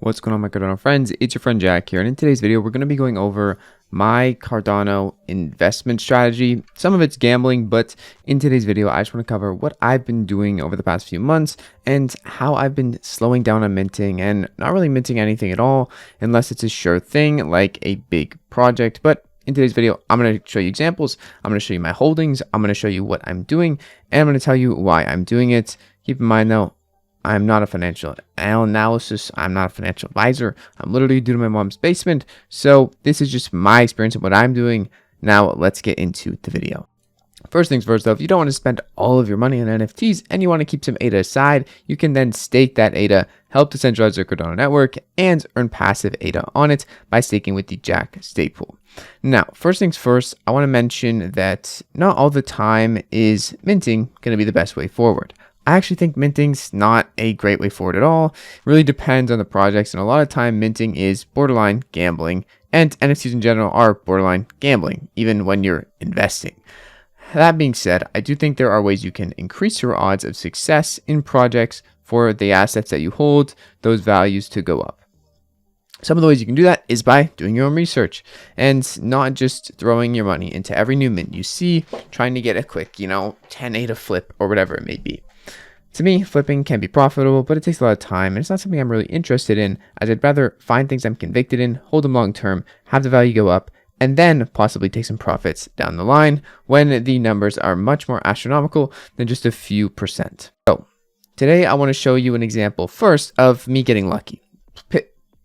What's going on, my Cardano friends? It's your friend Jack here, and in today's video we're going to be going over my Cardano investment strategy. Some of it's gambling, but in today's video I just want to cover what I've been doing over the past few months and how I've been slowing down on minting and not really minting anything at all unless it's a sure thing like a big project. But in today's video, I'm going to show you examples, I'm going to show you my holdings, I'm going to show you what I'm doing, and I'm going to tell you why I'm doing it. Keep in mind though, I'm not a financial analysis. I'm not a financial advisor. I'm literally doing my mom's basement. So this is just my experience of what I'm doing. Now let's get into the video. First things first though, if you don't want to spend all of your money on NFTs and you want to keep some ADA aside, you can then stake that ADA, help decentralize your Cardano network, and earn passive ADA on it by staking with the Jack stake pool. Now, first things first, I want to mention that not all the time is minting going to be the best way forward. I actually think minting's not a great way forward at all. It really depends on the projects, and a lot of time minting is borderline gambling, and NFTs in general are borderline gambling, even when you're investing. That being said, I do think there are ways you can increase your odds of success in projects for the assets that you hold, those values to go up. Some of the ways you can do that is by doing your own research and not just throwing your money into every new mint you see, trying to get a quick, 10 ADA flip or whatever it may be. To me, flipping can be profitable, but it takes a lot of time, and it's not something I'm really interested in, as I'd rather find things I'm convicted in, hold them long term, have the value go up, and then possibly take some profits down the line when the numbers are much more astronomical than just a few percent. So, today I want to show you an example first of me getting lucky.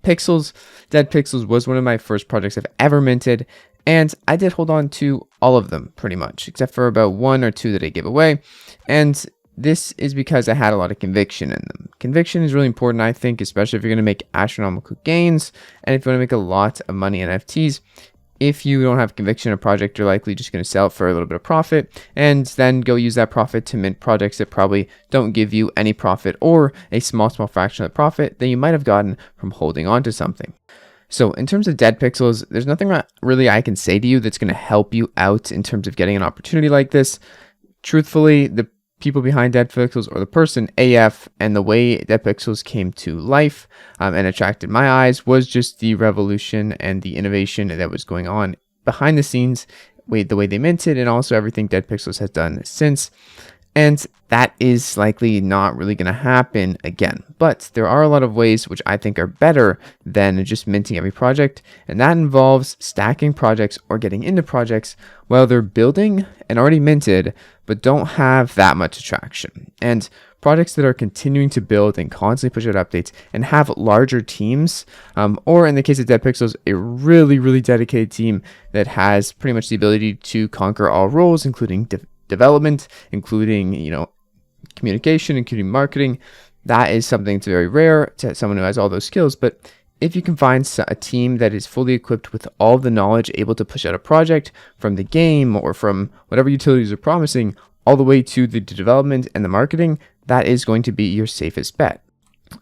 Pixels, Dead Pixels was one of my first projects I've ever minted, and I did hold on to all of them pretty much, except for about one or two that I gave away, and this is because I had a lot of conviction in them. Conviction is really important, I think, especially if you're going to make astronomical gains and if you want to make a lot of money in NFTs. If you don't have conviction in a project, you're likely just going to sell it for a little bit of profit and then go use that profit to mint projects that probably don't give you any profit or a small fraction of the profit that you might have gotten from holding on to something. So in terms of Dead Pixels, there's nothing really I can say to you that's going to help you out in terms of getting an opportunity like this. Truthfully, the people behind Dead Pixels, or the person AF, and the way Dead Pixels came to life and attracted my eyes was just the revolution and the innovation that was going on behind the scenes, the way they minted, and also everything Dead Pixels has done since. And that is likely not really going to happen again. But there are a lot of ways which I think are better than just minting every project. And that involves stacking projects or getting into projects while they're building and already minted, but don't have that much attraction. And projects that are continuing to build and constantly push out updates and have larger teams, or in the case of Dead Pixels, a really dedicated team that has pretty much the ability to conquer all roles, including development, including communication, including marketing. That is something that's very rare to someone who has all those skills. But if you can find a team that is fully equipped with all the knowledge, able to push out a project from the game or from whatever utilities are promising all the way to the development and the marketing, that is going to be your safest bet.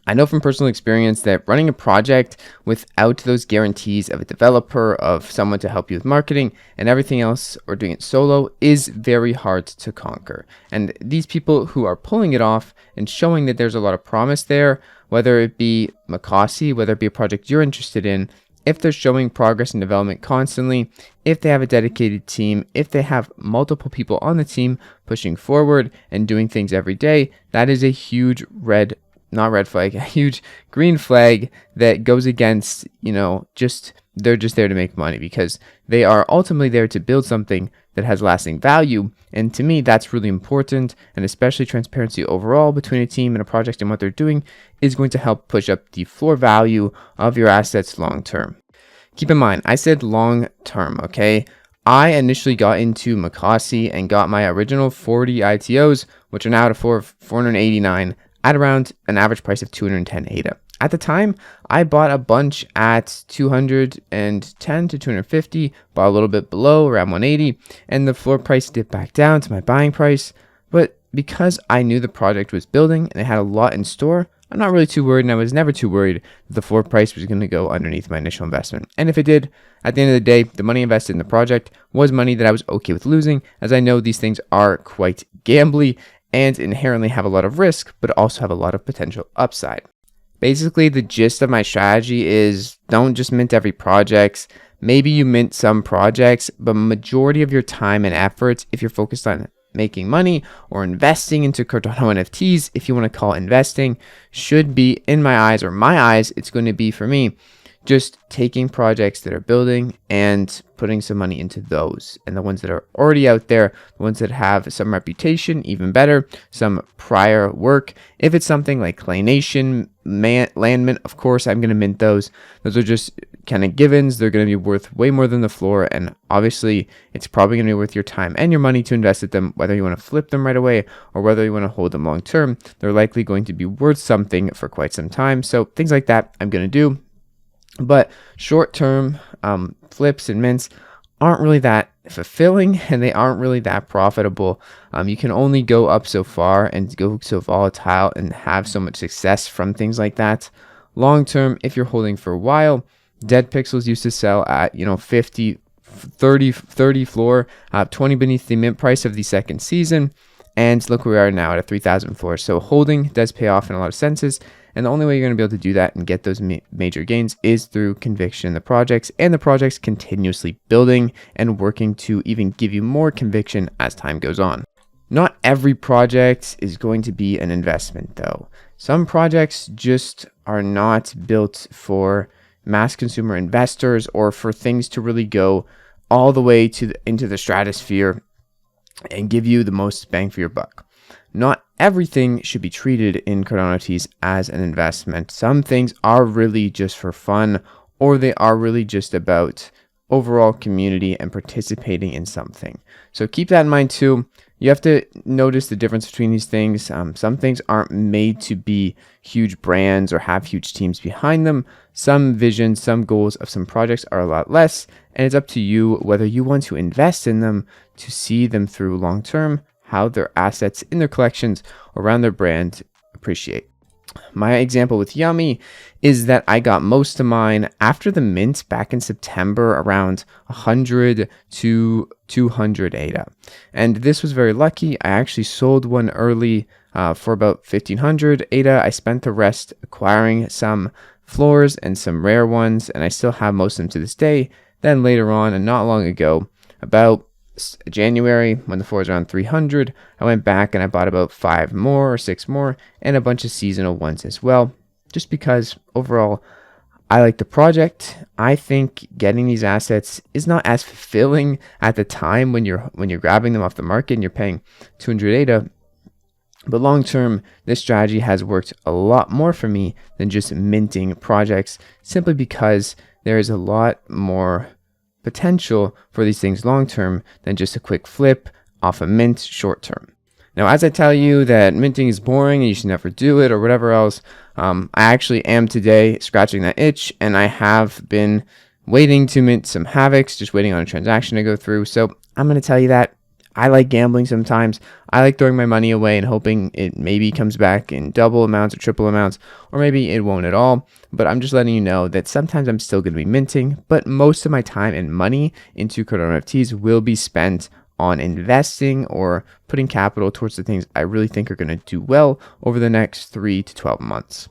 I know from personal experience that running a project without those guarantees of a developer, of someone to help you with marketing and everything else, or doing it solo, is very hard to conquer. And these people who are pulling it off and showing that there's a lot of promise there, whether it be Makasi, whether it be a project you're interested in, if they're showing progress and development constantly, if they have a dedicated team, if they have multiple people on the team pushing forward and doing things every day, that is a huge a huge green flag that goes against, they're just there to make money, because they are ultimately there to build something that has lasting value. And to me, that's really important, and especially transparency overall between a team and a project and what they're doing is going to help push up the floor value of your assets long term. Keep in mind, I said long term, okay? I initially got into Makasi and got my original 40 ITOs, which are now at 489, at around an average price of 210 ADA. At the time, I bought a bunch at 210 to 250, bought a little bit below, around 180, and the floor price dipped back down to my buying price. But because I knew the project was building and it had a lot in store, I'm not really too worried, and I was never too worried that the floor price was going to go underneath my initial investment. And if it did, at the end of the day, the money invested in the project was money that I was okay with losing, as I know these things are quite gambly and inherently have a lot of risk, but also have a lot of potential upside. Basically, the gist of my strategy is don't just mint every project. Maybe you mint some projects, but majority of your time and efforts, if you're focused on making money or investing into Cardano NFTs, if you want to call it investing, should be, in my eyes, or my eyes, it's going to be for me, just taking projects that are building and putting some money into those. And the ones that are already out there, the ones that have some reputation, even better, some prior work. If it's something like Clay Nation, Landmint, of course, I'm going to mint those. Those are just kind of givens. They're going to be worth way more than the floor. And obviously, it's probably going to be worth your time and your money to invest at them, whether you want to flip them right away or whether you want to hold them long term. They're likely going to be worth something for quite some time. So things like that I'm going to do. But short-term flips and mints aren't really that fulfilling, and they aren't really that profitable. You can only go up so far and go so volatile and have so much success from things like that. Long-term, if you're holding for a while, Dead Pixels used to sell at 50, 30 floor, 20 beneath the mint price of the second season. And look where we are now at a 3,000 floor. So holding does pay off in a lot of senses. And the only way you're going to be able to do that and get those major gains is through conviction in the projects, and the projects continuously building and working to even give you more conviction as time goes on. Not every project is going to be an investment though. Some projects just are not built for mass consumer investors or for things to really go all the way into the stratosphere and give you the most bang for your buck. Not everything should be treated in Cardano NFTs as an investment. Some things are really just for fun, or they are really just about overall community and participating in something. So keep that in mind too. You have to notice the difference between these things. Some things aren't made to be huge brands or have huge teams behind them. Some visions, some goals of some projects are a lot less, and it's up to you whether you want to invest in them to see them through long term, how their assets in their collections around their brand appreciate. My example with Yummy is that I got most of mine after the mint back in September around 100 to 200 ADA. And this was very lucky. I actually sold one early for about 1500 ADA. I spent the rest acquiring some floors and some rare ones, and I still have most of them to this day. Then later on, and not long ago, about January, when the floor was around 300, I went back and I bought about 5 more or 6 more and a bunch of seasonal ones as well, just because overall I like the project. I think getting these assets is not as fulfilling at the time when you're grabbing them off the market and you're paying 200 ADA, but long term this strategy has worked a lot more for me than just minting projects, simply because there is a lot more potential for these things long term than just a quick flip off a mint short term. Now, as I tell you that minting is boring and you should never do it or whatever else, I actually am today scratching that itch, and I have been waiting to mint some Havocs, just waiting on a transaction to go through. So I'm going to tell you that I like gambling sometimes. I like throwing my money away and hoping it maybe comes back in double amounts or triple amounts, or maybe it won't at all. But I'm just letting you know that sometimes I'm still going to be minting, but most of my time and money into Cardano NFTs will be spent on investing or putting capital towards the things I really think are going to do well over the next 3 to 12 months.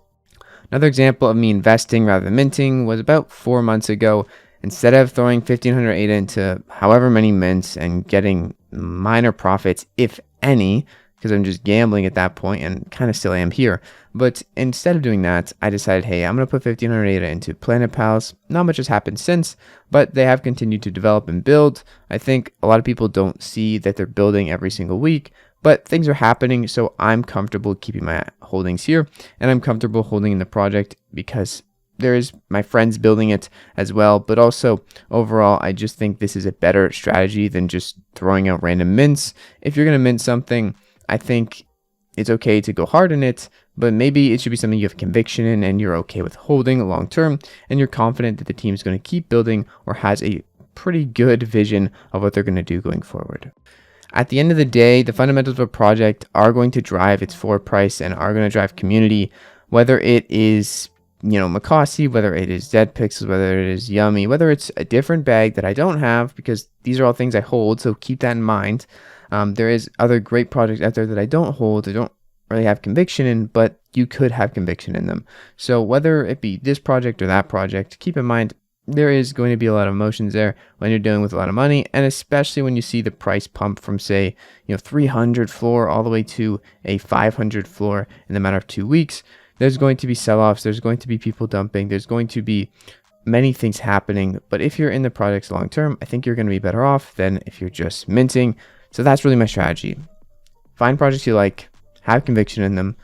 Another example of me investing rather than minting was about 4 months ago. Instead of throwing 1500 ADA into however many mints and getting minor profits, if any, because I'm just gambling at that point and kind of still am here. But instead of doing that, I decided, hey, I'm going to put 1500 ADA into Planet Pals. Not much has happened since, but they have continued to develop and build. I think a lot of people don't see that they're building every single week, but things are happening. So I'm comfortable keeping my holdings here, and I'm comfortable holding in the project because there's my friends building it as well. But also overall, I just think this is a better strategy than just throwing out random mints. If you're going to mint something, I think it's okay to go hard in it, but maybe it should be something you have conviction in and you're okay with holding long term, and you're confident that the team is going to keep building or has a pretty good vision of what they're going to do going forward. At the end of the day, the fundamentals of a project are going to drive its floor price and are going to drive community, whether it is Makasi, whether it is Dead Pixels, whether it is Yummy, whether it's a different bag that I don't have, because these are all things I hold, so keep that in mind. There is other great projects out there that I don't hold, I don't really have conviction in, but you could have conviction in them. So whether it be this project or that project, keep in mind there is going to be a lot of emotions there when you're dealing with a lot of money, and especially when you see the price pump from, say, 300 floor all the way to a 500 floor in the matter of 2 weeks. There's going to be sell-offs, there's going to be people dumping, there's going to be many things happening. But if you're in the projects long term, I think you're going to be better off than if you're just minting. So that's really my strategy. Find projects you like, have conviction in them,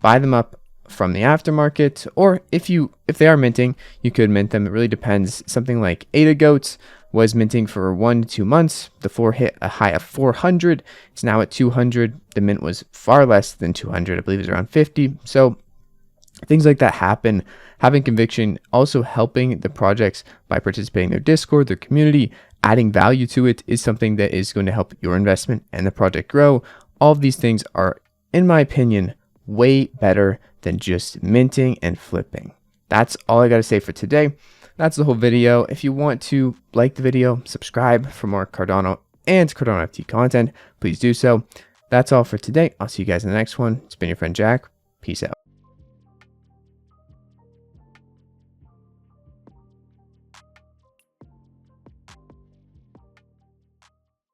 buy them up from the aftermarket, or if they are minting, you could mint them. It really depends. Something like Ada Goats was minting for 1 to 2 months. The floor hit a high of 400. It's now at 200. The mint was far less than 200. I believe it's around 50. So things like that happen. Having conviction, also helping the projects by participating in their Discord, their community, adding value to it is something that is going to help your investment and the project grow. All of these things are, in my opinion, way better than just minting and flipping. That's all I got to say for today. That's the whole video. If you want to like the video, subscribe for more Cardano and Cardano NFT content, please do so. That's all for today. I'll see you guys in the next one. It's been your friend Jack. Peace out.